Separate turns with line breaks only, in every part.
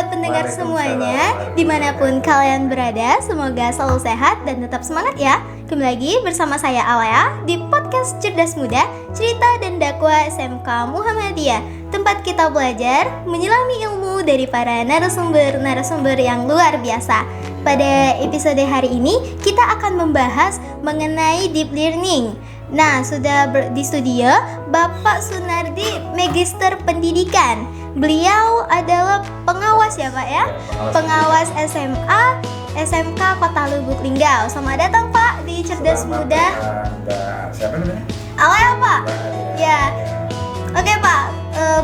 pendengar semuanya, dimanapun kalian berada, semoga selalu sehat dan tetap semangat ya. Kembali lagi bersama saya Alea di podcast Cerdas Muda, cerita dan dakwah SMK Muhammadiyah. Tempat kita belajar, menyelami ilmu dari para narasumber yang luar biasa. Pada episode hari ini, kita akan membahas mengenai deep learning. Nah, sudah di studio Bapak Sunardi, Magister Pendidikan. Beliau adalah pengawas ya Pak ya? Pengawas SMA SMK Kota Lubuk Linggau. Selamat datang Pak di Cerdas Muda.
Siapa namanya?
Alea Pak. Ya. Oke Pak,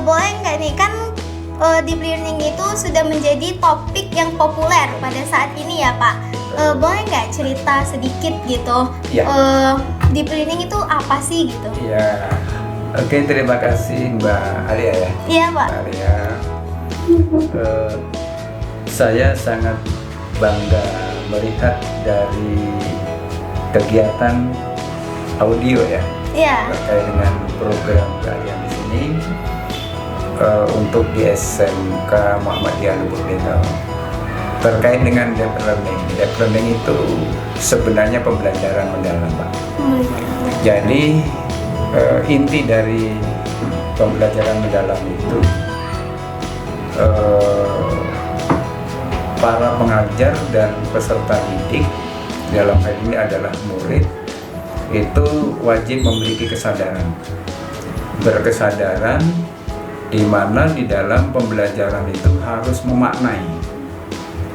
boleh nggak nih, kan deep learning itu sudah menjadi topik yang populer pada saat ini ya Pak. Boleh nggak cerita sedikit gitu?
Ya.
Deep learning itu apa sih gitu?
Iya. Oke, terima kasih Mbak Alia ya.
Iya Pak.
Mbak Alia. Saya sangat bangga melihat dari kegiatan audio ya.
Iya.
Terkait dengan program kalian di sini untuk di SMK Muhammadiyah Lubuk Linggau. Terkait dengan deep learning. Deep learning itu sebenarnya pembelajaran mendalam, Pak. Jadi inti dari pembelajaran mendalam itu para pengajar dan peserta didik, dalam hal ini adalah murid, itu wajib memiliki kesadaran, berkesadaran di mana di dalam pembelajaran itu harus memaknai.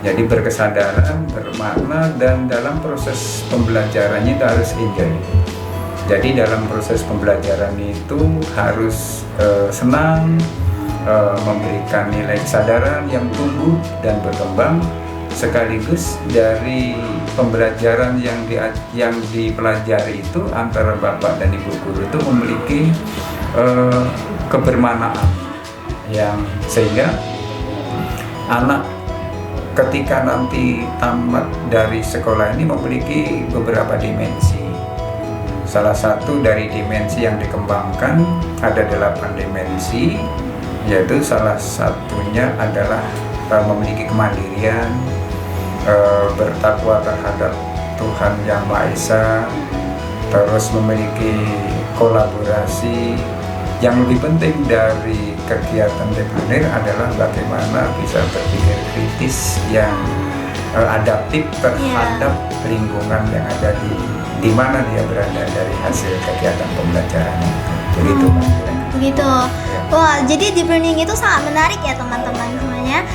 Jadi berkesadaran, bermakna, dan dalam proses pembelajarannya itu harus enjoy. Jadi dalam proses pembelajaran itu harus senang, memberikan nilai kesadaran yang tumbuh dan berkembang, sekaligus dari pembelajaran yang dipelajari itu antara Bapak dan Ibu Guru itu memiliki kebermanaan yang sehingga anak ketika nanti tamat dari sekolah ini memiliki beberapa dimensi. Salah satu dari dimensi yang dikembangkan ada 8 dimensi, yaitu salah satunya adalah memiliki kemandirian, bertakwa terhadap Tuhan Yang Maha Esa, terus memiliki kolaborasi. Yang lebih penting dari kegiatan deep learning adalah bagaimana bisa berpikir kritis yang adaptif terhadap lingkungan yang ada di mana dia berada dari hasil kegiatan pembelajaran. Begitu Mas.
Begitu. Wah, jadi deep learning itu sangat menarik ya teman-teman semuanya.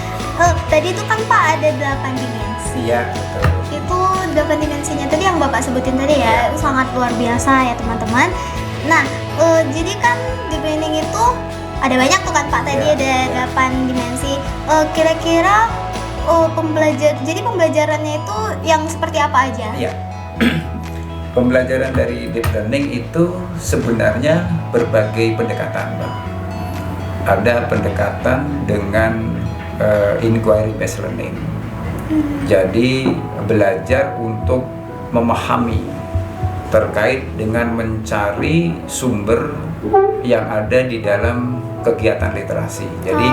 Tadi itu kan Pak ada 8 dimensi.
Iya, betul.
Itu 8 dimensinya tadi yang Bapak sebutin tadi ya, sangat luar biasa ya teman-teman. Nah, jadi kan deep learning itu ada banyak tuh kan Pak, tadi ada 8 dimensi. Kira-kira jadi pembelajarannya itu yang seperti apa aja?
Iya. Pembelajaran dari deep learning itu sebenarnya berbagai pendekatan, Pak. Ada pendekatan dengan inquiry based learning. Jadi belajar untuk memahami terkait dengan mencari sumber yang ada di dalam kegiatan literasi. Jadi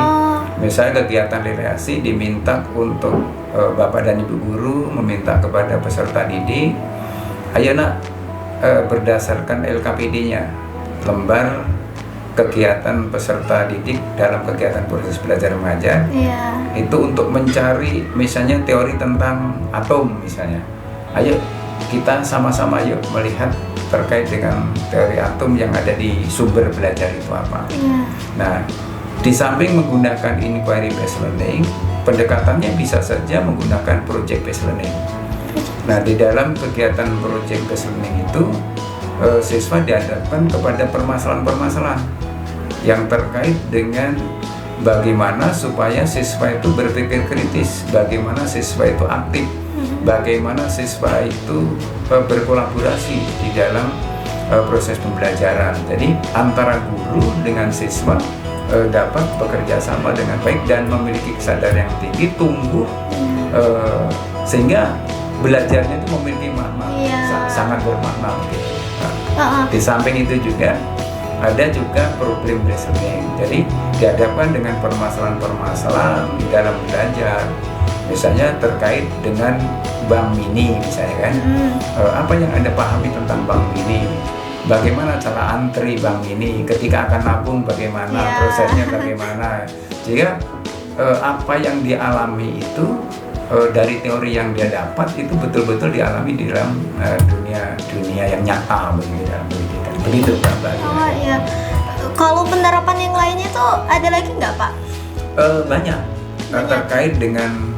misalnya kegiatan literasi diminta untuk Bapak dan Ibu Guru meminta kepada peserta didik, ayo nak berdasarkan LKPD-nya, lembar kegiatan peserta didik dalam kegiatan proses belajar mengajar, itu untuk mencari misalnya teori tentang atom misalnya. Ayo kita sama-sama yuk melihat terkait dengan teori atom yang ada di sumber belajar itu apa. Nah, di samping menggunakan inquiry based learning, pendekatannya bisa saja menggunakan project based learning. Nah, di dalam kegiatan project based learning itu siswa dihadapkan kepada permasalahan-permasalahan yang terkait dengan bagaimana supaya siswa itu berpikir kritis, bagaimana siswa itu aktif, bagaimana siswa itu berkolaborasi di dalam proses pembelajaran. Jadi antara guru dengan siswa dapat bekerja sama dengan baik dan memiliki kesadaran yang tinggi, tumbuh sehingga belajarnya itu memiliki makna, sangat bermakna. Di samping itu juga ada juga problem based learning. Jadi dihadapkan dengan permasalahan-permasalahan di dalam belajar, misalnya terkait dengan Bank Mini misalnya kan. Apa yang Anda pahami tentang Bank Mini? Bagaimana cara antri Bank Mini? Ketika akan nabung bagaimana? Prosesnya bagaimana? Jika apa yang dialami itu dari teori yang dia dapat itu betul-betul dialami di dalam dunia yang nyata begitu dalam pendidikan. Begitu Pak.
Oh iya. Kalau penerapan yang lainnya tuh ada lagi nggak Pak?
Banyak. Terkait dengan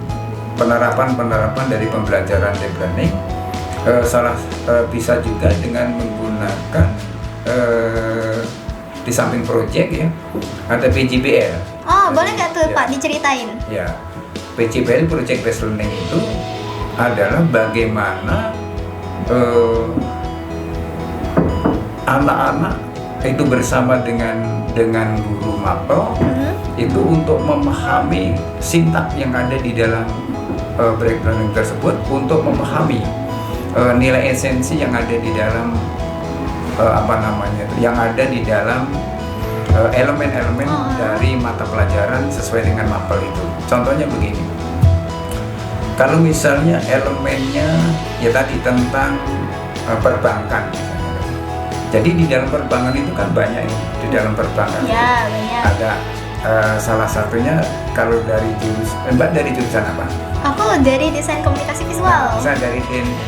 penerapan dari pembelajaran deep learning, bisa juga dengan menggunakan di samping proyek ya, ada PJBL.
Oh, boleh nggak tuh Pak diceritain?
Ya, PJBL project based learning itu adalah bagaimana anak-anak itu bersama dengan guru mapel itu untuk memahami sintak yang ada di dalam break learning tersebut, untuk memahami nilai esensi yang ada di dalam yang ada di dalam elemen-elemen dari mata pelajaran sesuai dengan mapel itu. Contohnya begini, kalau misalnya elemennya ya tadi tentang perbankan misalnya. Jadi di dalam perbankan itu kan banyak ini, di dalam perbankan
ya, banyak.
Ada salah satunya kalau dari Mbak dari jurusan apa?
Aku dari desain komunikasi visual.
Saya dari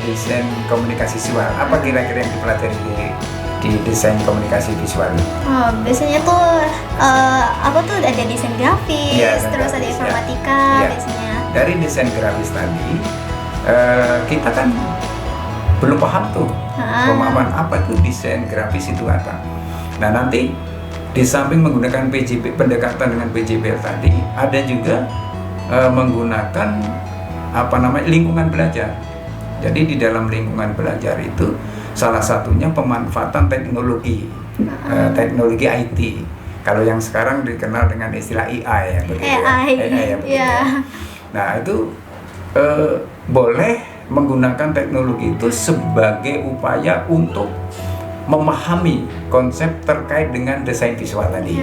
desain komunikasi visual. Apa kira-kira yang dipelajari di desain komunikasi visual?
Oh, biasanya tuh apa tuh ada desain grafis,
ya,
terus
grafis,
ada informatika
ya.
biasanya.
Dari desain grafis tadi kita kan belum paham tuh pemahaman apa tuh desain grafis itu apa. Nah nanti di samping menggunakan pendekatan dengan PJBL tadi, ada juga menggunakan lingkungan belajar. Jadi di dalam lingkungan belajar itu salah satunya pemanfaatan teknologi IT. Kalau yang sekarang dikenal dengan istilah AI ya,
AI
ya. Nah itu boleh menggunakan teknologi itu sebagai upaya untuk memahami konsep terkait dengan desain visual tadi.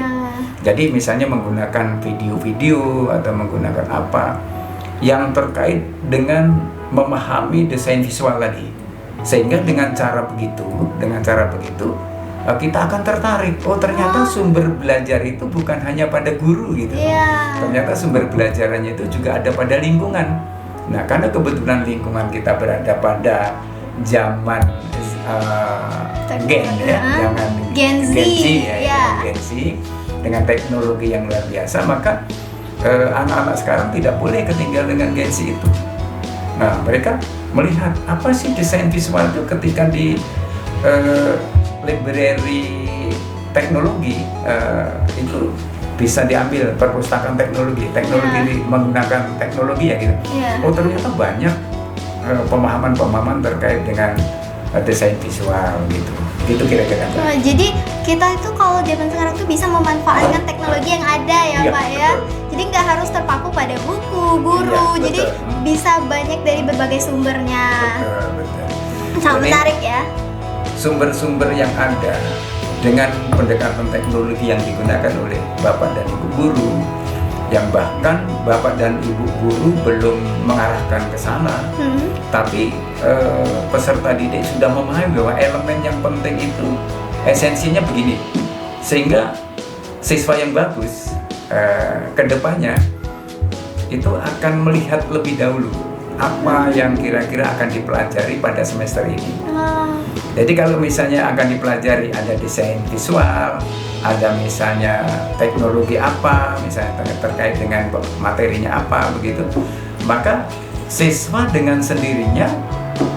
Jadi misalnya menggunakan video-video atau menggunakan apa yang terkait dengan memahami desain visual tadi, sehingga dengan cara begitu kita akan tertarik. Oh ternyata sumber belajar itu bukan hanya pada guru gitu. Ternyata sumber belajarannya itu juga ada pada lingkungan. Nah karena kebetulan lingkungan kita berada pada zaman Gen Z dengan teknologi yang luar biasa, maka anak-anak sekarang tidak boleh ketinggalan dengan Gen Z itu. Nah mereka melihat apa sih desain visual itu ketika di library teknologi itu bisa diambil perpustakaan teknologi menggunakan teknologi ya gitu. Oh ternyata banyak pemahaman terkait dengan desain visual gitu kira-kira.
Jadi kita itu kalau zaman sekarang tuh bisa memanfaatkan teknologi yang ada ya Pak ya. Jadi nggak harus terpaku pada buku, guru. Jadi bisa banyak dari berbagai sumbernya.
Betul.
Sangat menarik ya.
Sumber-sumber yang ada dengan pendekatan teknologi yang digunakan oleh Bapak dan Ibu guru, yang bahkan Bapak dan Ibu guru belum mengarahkan ke sana, tapi peserta didik sudah memahami bahwa elemen yang penting itu esensinya begini, sehingga siswa yang bagus kedepannya itu akan melihat lebih dahulu apa yang kira-kira akan dipelajari pada semester ini. Jadi kalau misalnya akan dipelajari ada desain visual, ada misalnya teknologi apa, misalnya terkait dengan materinya apa begitu, maka siswa dengan sendirinya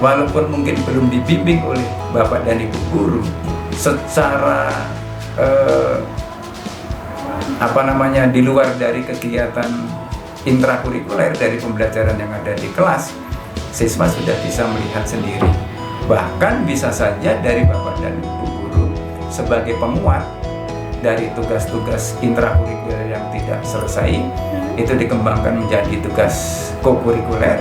walaupun mungkin belum dibimbing oleh Bapak dan Ibu guru secara di luar dari kegiatan intrakurikuler dari pembelajaran yang ada di kelas, siswa sudah bisa melihat sendiri. Bahkan bisa saja dari Bapak dan Ibu guru sebagai penguat dari tugas-tugas intrakurikuler yang tidak selesai itu dikembangkan menjadi tugas kokurikuler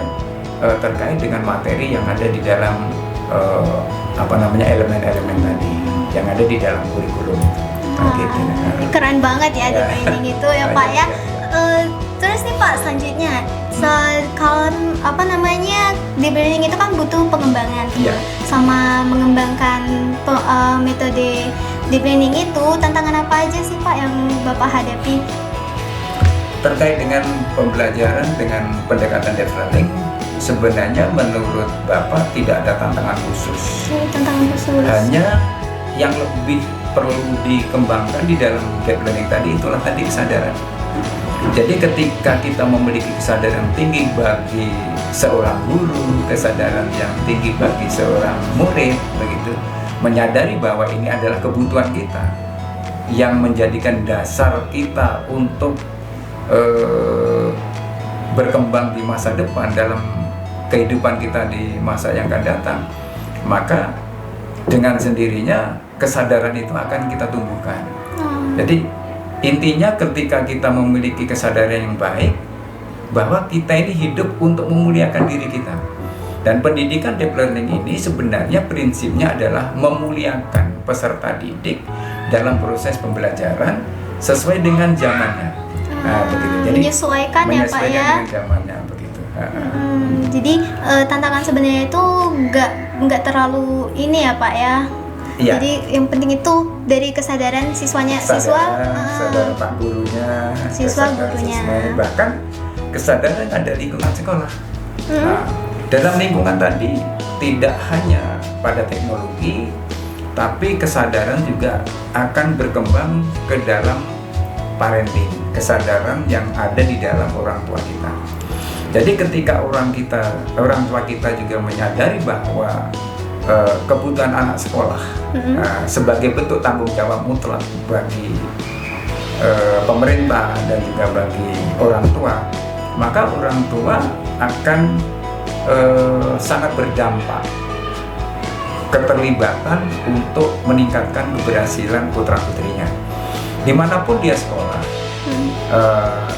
terkait dengan materi yang ada di dalam elemen-elemen tadi yang ada di dalam kurikulum itu. gitu.
Keren banget ya deep learning itu ya Pak ya. Terus nih Pak, selanjutnya kalau deep learning itu kan butuh pengembangan sama mengembangkan metode deep learning itu, tantangan apa aja sih Pak yang Bapak hadapi?
Terkait dengan pembelajaran dengan pendekatan deep learning, sebenarnya menurut Bapak tidak ada tantangan khusus.
Tantangan khusus.
Hanya yang lebih perlu dikembangkan di dalam deep learning tadi itulah tadi kesadaran. Jadi ketika kita memiliki kesadaran tinggi bagi seorang guru, kesadaran yang tinggi bagi seorang murid, begitu, menyadari bahwa ini adalah kebutuhan kita yang menjadikan dasar kita untuk berkembang di masa depan dalam kehidupan kita di masa yang akan datang, maka dengan sendirinya kesadaran itu akan kita tumbuhkan. Jadi intinya ketika kita memiliki kesadaran yang baik bahwa kita ini hidup untuk memuliakan diri kita, dan pendidikan deep learning ini sebenarnya prinsipnya adalah memuliakan peserta didik dalam proses pembelajaran sesuai dengan zamannya. Begitu. Jadi
menyesuaikan ya Pak ya.
Dengan zamannya begitu.
Jadi tantangan sebenarnya itu nggak terlalu ini ya Pak ya.
Iya.
Jadi yang penting itu dari kesadaran siswa
kesadaran Pak gurunya,
siswa gurunya.
Bahkan kesadaran ada lingkungan sekolah. Nah, dalam lingkungan tadi tidak hanya pada teknologi, tapi kesadaran juga akan berkembang ke dalam parenting, kesadaran yang ada di dalam orang tua kita. Jadi ketika orang tua kita juga menyadari bahwa kebutuhan anak sekolah sebagai bentuk tanggung jawab mutlak bagi pemerintah dan juga bagi orang tua, maka orang tua akan sangat berdampak keterlibatan untuk meningkatkan keberhasilan putra-putrinya. Dimanapun dia sekolah,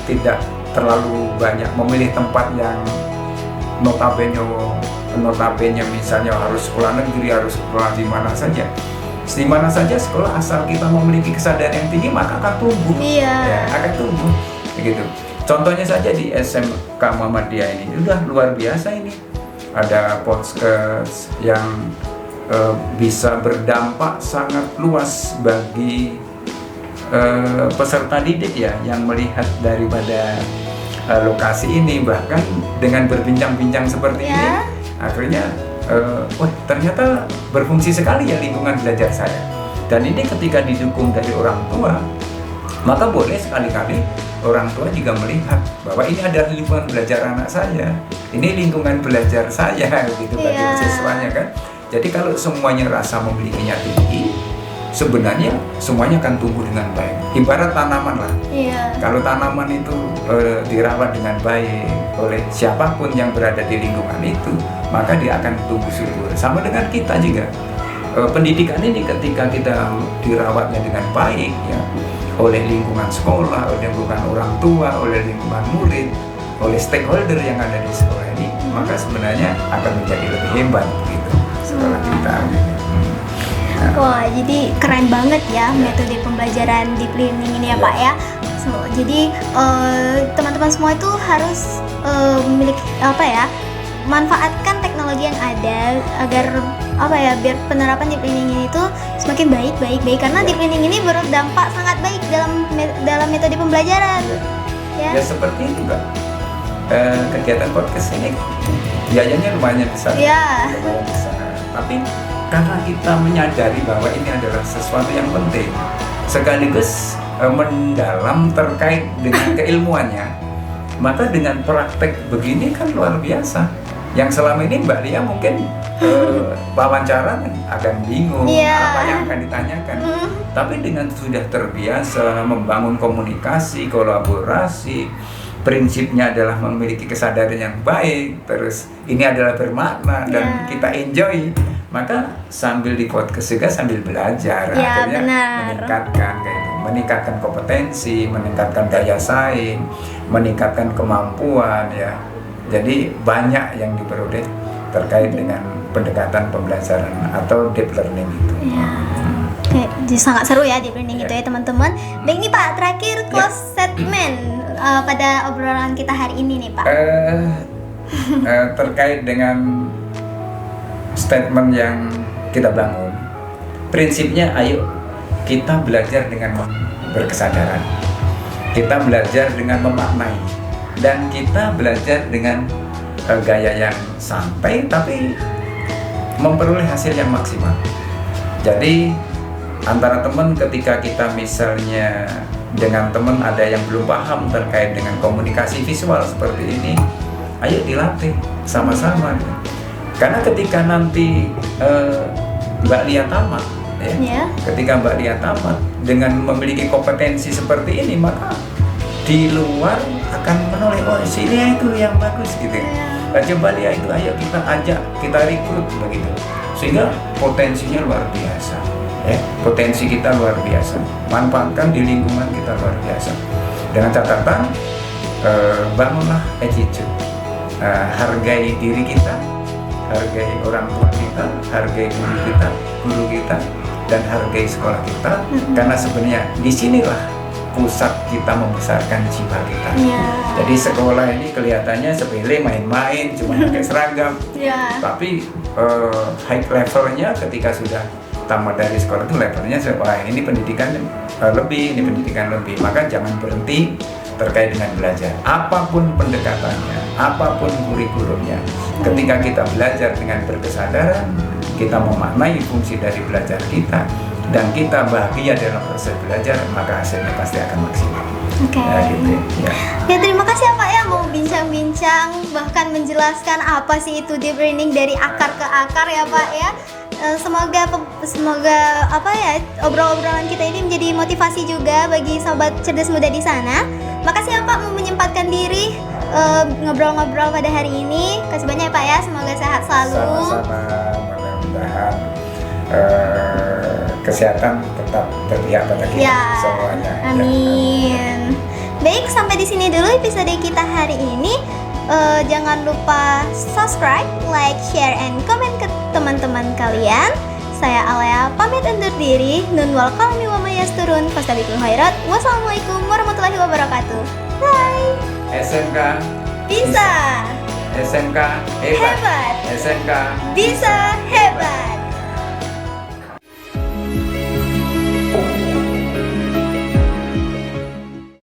tidak terlalu banyak memilih tempat yang notabene misalnya harus sekolah negeri, harus sekolah di mana saja. Di mana saja sekolah, asal kita memiliki kesadaran yang tinggi maka akan tumbuh. Akan tumbuh. Begitu. Contohnya saja di SMK Muhammadiyah ini udah luar biasa ini. Ada podcast yang bisa berdampak sangat luas bagi peserta didik ya, yang melihat daripada lokasi ini, bahkan dengan berbincang-bincang seperti ini akhirnya ternyata berfungsi sekali ya lingkungan belajar saya. Dan ini ketika didukung dari orang tua, maka boleh sekali-kali orang tua juga melihat bahwa ini adalah lingkungan belajar anak saya, ini lingkungan belajar saya gitu bagi siswanya kan. Jadi kalau semuanya rasa memilikinya tinggi, sebenarnya semuanya akan tumbuh dengan baik. Ibarat tanaman lah. Kalau tanaman itu dirawat dengan baik oleh siapapun yang berada di lingkungan itu, maka dia akan tumbuh subur. Sama dengan kita juga. Pendidikan ini ketika kita dirawatnya dengan baik ya, oleh lingkungan sekolah, oleh lingkungan orang tua, oleh lingkungan murid, oleh stakeholder yang ada di sekolah ini, maka sebenarnya akan menjadi lebih hebat gitu sekolah kita.
Wah, jadi keren banget ya metode pembelajaran deep learning ini ya Pak ya. Jadi teman-teman semua itu harus memiliki manfaatkan teknologi yang ada agar biar penerapan deep learning ini tuh semakin baik karena deep learning ini berdampak sangat baik dalam metode pembelajaran. Ya
seperti ini Mbak. Kegiatan podcast ini biayanya lumayan besar. Lumayan besar. Tapi karena kita menyadari bahwa ini adalah sesuatu yang penting, sekaligus mendalam terkait dengan keilmuannya, maka dengan praktek begini kan luar biasa. Yang selama ini Mbak Lia mungkin wawancara akan bingung apa yang akan ditanyakan. Tapi dengan sudah terbiasa membangun komunikasi, kolaborasi, prinsipnya adalah memiliki kesadaran yang baik, terus ini adalah bermakna dan kita enjoy, maka sambil di podcast juga sambil belajar, akhirnya meningkatkan kompetensi, meningkatkan daya saing, meningkatkan kemampuan ya. Jadi banyak yang diperoleh terkait dengan pendekatan pembelajaran atau deep learning itu.
Jadi sangat seru ya deep learning itu ya teman-teman. Baik nih Pak, terakhir close statement pada obrolan kita hari ini nih Pak.
Terkait dengan statement yang kita bangun, prinsipnya ayo kita belajar dengan berkesadaran, kita belajar dengan memaknai, dan kita belajar dengan gaya yang santai tapi memperoleh hasil yang maksimal. Jadi antara teman, ketika kita misalnya dengan teman ada yang belum paham terkait dengan komunikasi visual seperti ini, ayo dilatih sama-sama. Karena ketika nanti Mbak Lia tamat, ketika Mbak Lia tamat dengan memiliki kompetensi seperti ini, maka di luar akan menoleh, oh sini itu yang bagus gitu. Nah, coba Lia itu, ayo kita ajak, kita rekrut begitu, sehingga potensinya luar biasa. Potensi kita luar biasa, manfaatkan di lingkungan kita luar biasa. Dengan catatan, bangunlah attitude, hargai diri kita, hargai orang tua kita, hargai guru kita, dan hargai sekolah kita. Karena sebenarnya disinilah pusat kita membesarkan jiwa kita. Jadi sekolah ini kelihatannya sepele, main-main, cuma pakai seragam. Tapi high levelnya ketika sudah tamat dari sekolah itu levelnya, wah ini pendidikan lebih, ini pendidikan lebih. Maka jangan berhenti terkait dengan belajar. Apapun pendekatannya, apapun kurikulumnya, ketika kita belajar dengan berkesadaran, kita memaknai fungsi dari belajar kita, dan kita bahagia dalam proses belajar, maka hasilnya pasti akan maksimal.
Ya, terima kasih ya Pak ya mau bincang-bincang, bahkan menjelaskan apa sih itu deep learning dari akar ke akar ya Pak ya. Semoga apa ya, obrolan kita ini menjadi motivasi juga bagi sobat cerdas muda di sana. Makasih ya Pak mau menyempatkan diri ngobrol-ngobrol pada hari ini. Kasih banyak ya Pak ya, semoga sehat selalu.
Sama-sama, mudah-mudahan kesehatan tetap berpihak pada kita semuanya.
Amin. Baik, sampai di sini dulu episode kita hari ini. Jangan lupa subscribe, like, share, and comment ke teman-teman kalian. Saya Alea pamit undur diri. Nun wal qalami wa mayasturun. Fastabiqul khairat. Wassalamualaikum warahmatullahi wabarakatuh. Bye.
SMK
bisa.
SMK hebat.
Hebat.
SMK
Bisa hebat.